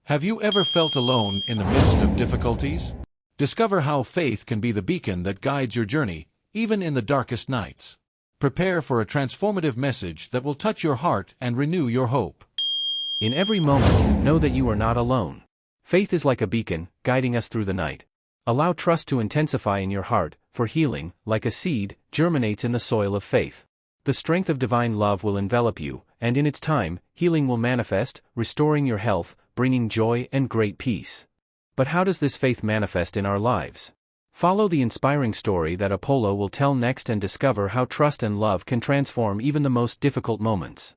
Have you ever felt alone in the midst of difficulties? Discover how faith can be the beacon that guides your journey, even in the darkest nights. Prepare for a transformative message that will touch your heart and renew your hope. In every moment, know that you are not alone. Faith is like a beacon, guiding us through the night. Allow trust to intensify in your heart, for healing, like a seed, germinates in the soil of faith. The strength of divine love will envelop you, and in its time, healing will manifest, restoring your health, bringing joy and great peace. But how does this faith manifest in our lives? Follow the inspiring story that Apollo will tell next and discover how trust and love can transform even the most difficult moments.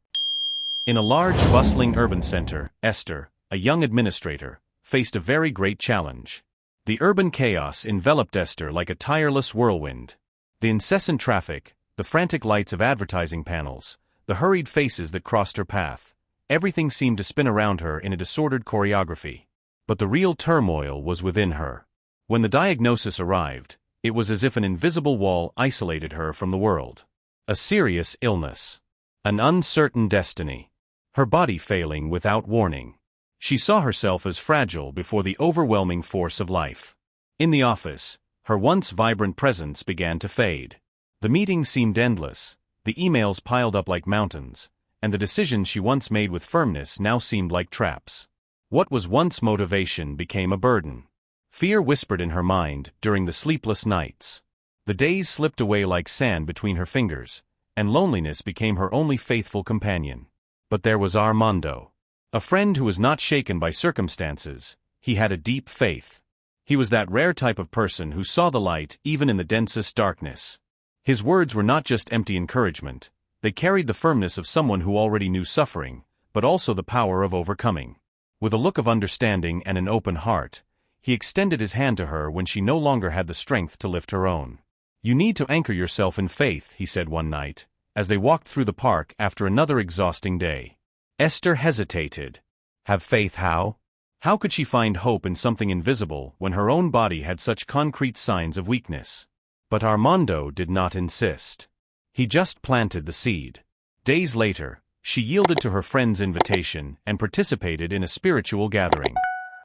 In a large, bustling urban center, Esther, a young administrator, faced a very great challenge. The urban chaos enveloped Esther like a tireless whirlwind. The incessant traffic, the frantic lights of advertising panels, the hurried faces that crossed her path, everything seemed to spin around her in a disordered choreography. But the real turmoil was within her. When the diagnosis arrived, it was as if an invisible wall isolated her from the world. A serious illness. An uncertain destiny. Her body failing without warning. She saw herself as fragile before the overwhelming force of life. In the office, her once vibrant presence began to fade. The meetings seemed endless, the emails piled up like mountains, and the decisions she once made with firmness now seemed like traps. What was once motivation became a burden. Fear whispered in her mind during the sleepless nights. The days slipped away like sand between her fingers, and loneliness became her only faithful companion. But there was Armando. A friend who was not shaken by circumstances. He had a deep faith. He was that rare type of person who saw the light even in the densest darkness. His words were not just empty encouragement. They carried the firmness of someone who already knew suffering, but also the power of overcoming. With a look of understanding and an open heart, he extended his hand to her when she no longer had the strength to lift her own. "You need to anchor yourself in faith," he said one night, as they walked through the park after another exhausting day. Esther hesitated. Have faith how? How could she find hope in something invisible when her own body had such concrete signs of weakness? But Armando did not insist. He just planted the seed. Days later, she yielded to her friend's invitation and participated in a spiritual gathering.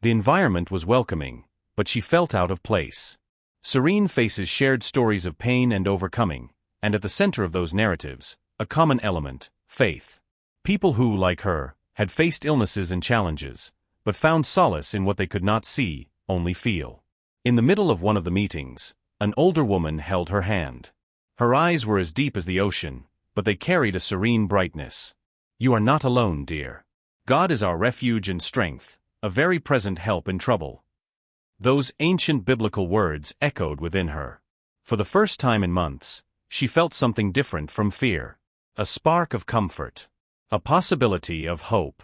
The environment was welcoming, but she felt out of place. Serene faces shared stories of pain and overcoming, and at the center of those narratives, a common element, faith. People who, like her, had faced illnesses and challenges, but found solace in what they could not see, only feel. In the middle of one of the meetings, an older woman held her hand. Her eyes were as deep as the ocean, but they carried a serene brightness. "You are not alone, dear. God is our refuge and strength, a very present help in trouble." Those ancient biblical words echoed within her. For the first time in months, she felt something different from fear. A spark of comfort. A possibility of hope.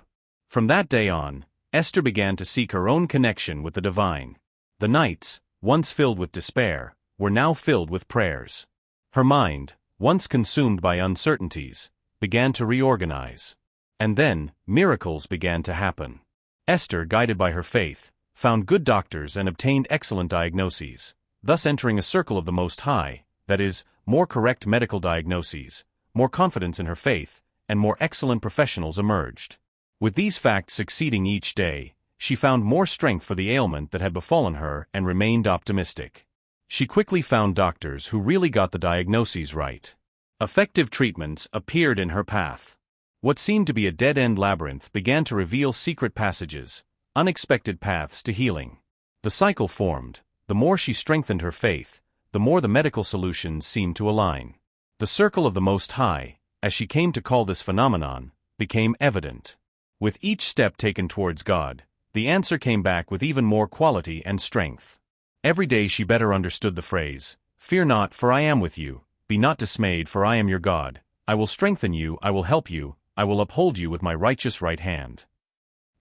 From that day on, Esther began to seek her own connection with the divine. The nights, once filled with despair, were now filled with prayers. Her mind, once consumed by uncertainties, began to reorganize. And then, miracles began to happen. Esther, guided by her faith, found good doctors and obtained excellent diagnoses, thus entering a circle of the Most High, that is, more correct medical diagnoses, more confidence in her faith, and more excellent professionals emerged. With these facts succeeding each day, she found more strength for the ailment that had befallen her and remained optimistic. She quickly found doctors who really got the diagnoses right. Effective treatments appeared in her path. What seemed to be a dead-end labyrinth began to reveal secret passages, unexpected paths to healing. The cycle formed. The more she strengthened her faith, the more the medical solutions seemed to align. The circle of the Most High, as she came to call this phenomenon, became evident. With each step taken towards God, the answer came back with even more quality and strength. Every day she better understood the phrase, "Fear not, for I am with you. Be not dismayed, for I am your God. I will strengthen you, I will help you, I will uphold you with my righteous right hand."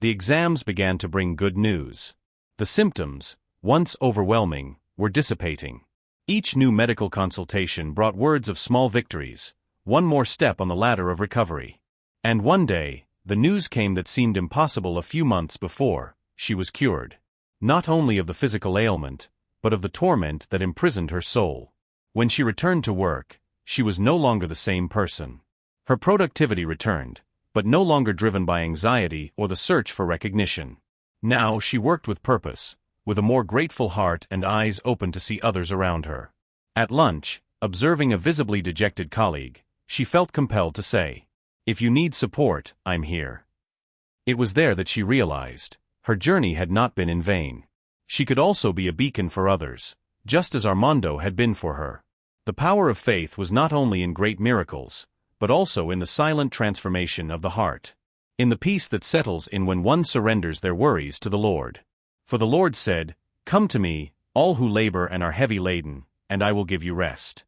The exams began to bring good news. The symptoms, once overwhelming, were dissipating. Each new medical consultation brought words of small victories, one more step on the ladder of recovery. And one day, the news came that seemed impossible a few months before: she was cured. Not only of the physical ailment, but of the torment that imprisoned her soul. When she returned to work, she was no longer the same person. Her productivity returned, but no longer driven by anxiety or the search for recognition. Now she worked with purpose, with a more grateful heart and eyes open to see others around her. At lunch, observing a visibly dejected colleague, she felt compelled to say, "If you need support, I'm here." It was there that she realized her journey had not been in vain. She could also be a beacon for others, just as Armando had been for her. The power of faith was not only in great miracles, but also in the silent transformation of the heart. In the peace that settles in when one surrenders their worries to the Lord. For the Lord said, "Come to me, all who labor and are heavy laden, and I will give you rest."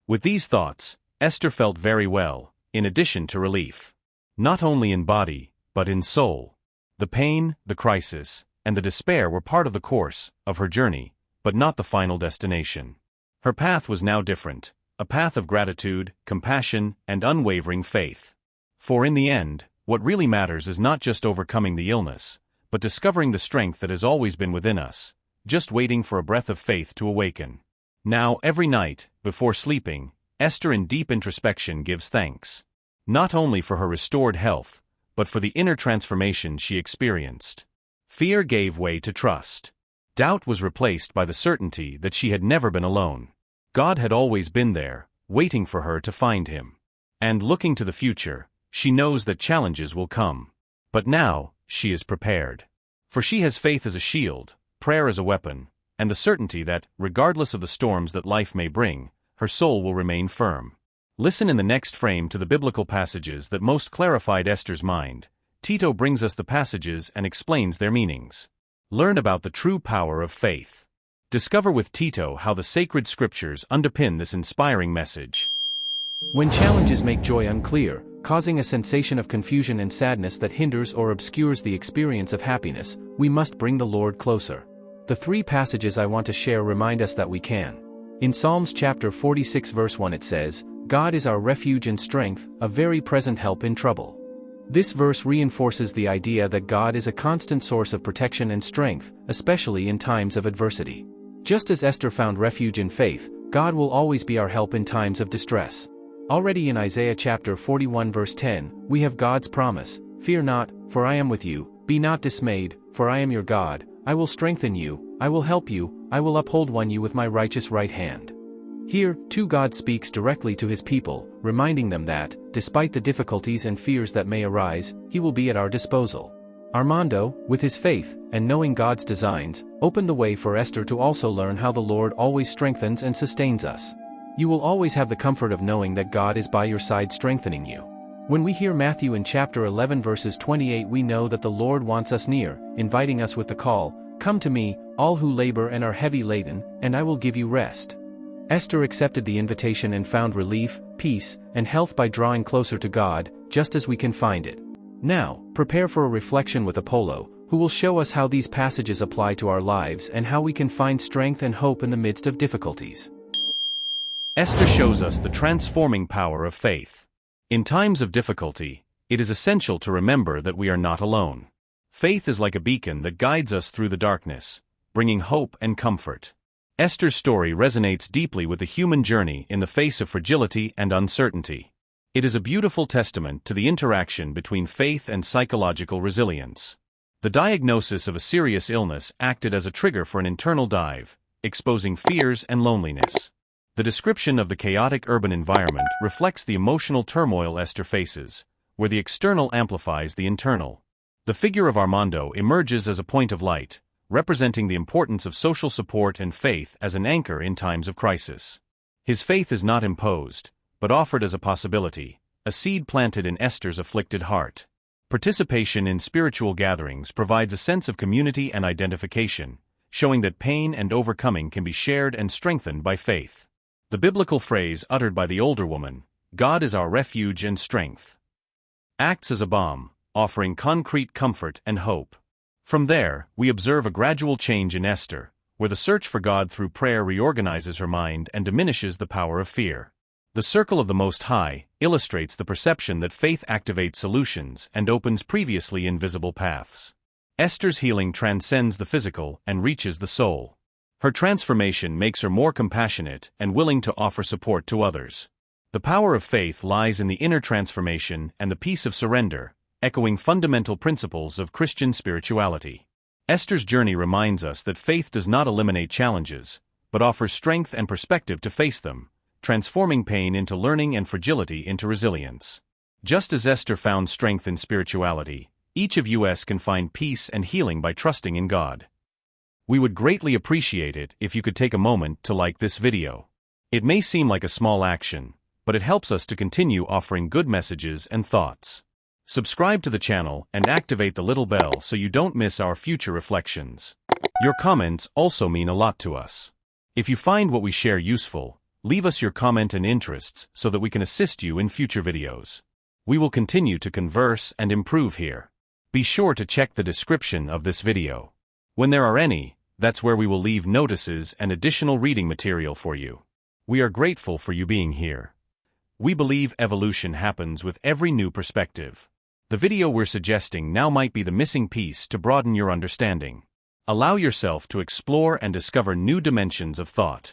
With these thoughts, Esther felt very well, in addition to relief. Not only in body, but in soul. The pain, the crisis, and the despair were part of the course of her journey, but not the final destination. Her path was now different, a path of gratitude, compassion, and unwavering faith. For in the end, what really matters is not just overcoming the illness, but discovering the strength that has always been within us, just waiting for a breath of faith to awaken. Now, every night, before sleeping, Esther in deep introspection gives thanks. Not only for her restored health, but for the inner transformation she experienced. Fear gave way to trust. Doubt was replaced by the certainty that she had never been alone. God had always been there, waiting for her to find him. And looking to the future, she knows that challenges will come. But now, she is prepared. For she has faith as a shield, prayer as a weapon, and the certainty that, regardless of the storms that life may bring, her soul will remain firm. Listen in the next frame to the biblical passages that most clarified Esther's mind. Tito brings us the passages and explains their meanings. Learn about the true power of faith. Discover with Tito how the sacred scriptures underpin this inspiring message. When challenges make joy unclear, causing a sensation of confusion and sadness that hinders or obscures the experience of happiness, we must bring the Lord closer. The three passages I want to share remind us that we can. In Psalms chapter 46 verse 1 it says, "God is our refuge and strength, a very present help in trouble." This verse reinforces the idea that God is a constant source of protection and strength, especially in times of adversity. Just as Esther found refuge in faith, God will always be our help in times of distress. Already in Isaiah chapter 41 verse 10, we have God's promise, "Fear not, for I am with you, be not dismayed, for I am your God, I will strengthen you, I will help you, I will uphold you with my righteous right hand." Here, too, God speaks directly to his people, reminding them that, despite the difficulties and fears that may arise, he will be at our disposal. Armando, with his faith, and knowing God's designs, opened the way for Esther to also learn how the Lord always strengthens and sustains us. You will always have the comfort of knowing that God is by your side strengthening you. When we hear Matthew in chapter 11 verses 28, we know that the Lord wants us near, inviting us with the call, "Come to me, all who labor and are heavy laden, and I will give you rest." Esther accepted the invitation and found relief, peace, and health by drawing closer to God, just as we can find it. Now, prepare for a reflection with Apollo, who will show us how these passages apply to our lives and how we can find strength and hope in the midst of difficulties. Esther shows us the transforming power of faith. In times of difficulty, it is essential to remember that we are not alone. Faith is like a beacon that guides us through the darkness, bringing hope and comfort. Esther's story resonates deeply with the human journey in the face of fragility and uncertainty. It is a beautiful testament to the interaction between faith and psychological resilience. The diagnosis of a serious illness acted as a trigger for an internal dive, exposing fears and loneliness. The description of the chaotic urban environment reflects the emotional turmoil Esther faces, where the external amplifies the internal. The figure of Armando emerges as a point of light, representing the importance of social support and faith as an anchor in times of crisis. His faith is not imposed, but offered as a possibility, a seed planted in Esther's afflicted heart. Participation in spiritual gatherings provides a sense of community and identification, showing that pain and overcoming can be shared and strengthened by faith. The biblical phrase uttered by the older woman, "God is our refuge and strength," acts as a balm, offering concrete comfort and hope. From there, we observe a gradual change in Esther, where the search for God through prayer reorganizes her mind and diminishes the power of fear. The circle of the Most High illustrates the perception that faith activates solutions and opens previously invisible paths. Esther's healing transcends the physical and reaches the soul. Her transformation makes her more compassionate and willing to offer support to others. The power of faith lies in the inner transformation and the peace of surrender, echoing fundamental principles of Christian spirituality. Esther's journey reminds us that faith does not eliminate challenges, but offers strength and perspective to face them, transforming pain into learning and fragility into resilience. Just as Esther found strength in spirituality, each of us can find peace and healing by trusting in God. We would greatly appreciate it if you could take a moment to like this video. It may seem like a small action, but it helps us to continue offering good messages and thoughts. Subscribe to the channel and activate the little bell so you don't miss our future reflections. Your comments also mean a lot to us. If you find what we share useful, leave us your comment and interests so that we can assist you in future videos. We will continue to converse and improve here. Be sure to check the description of this video. When there are any, that's where we will leave notices and additional reading material for you. We are grateful for you being here. We believe evolution happens with every new perspective. The video we're suggesting now might be the missing piece to broaden your understanding. Allow yourself to explore and discover new dimensions of thought.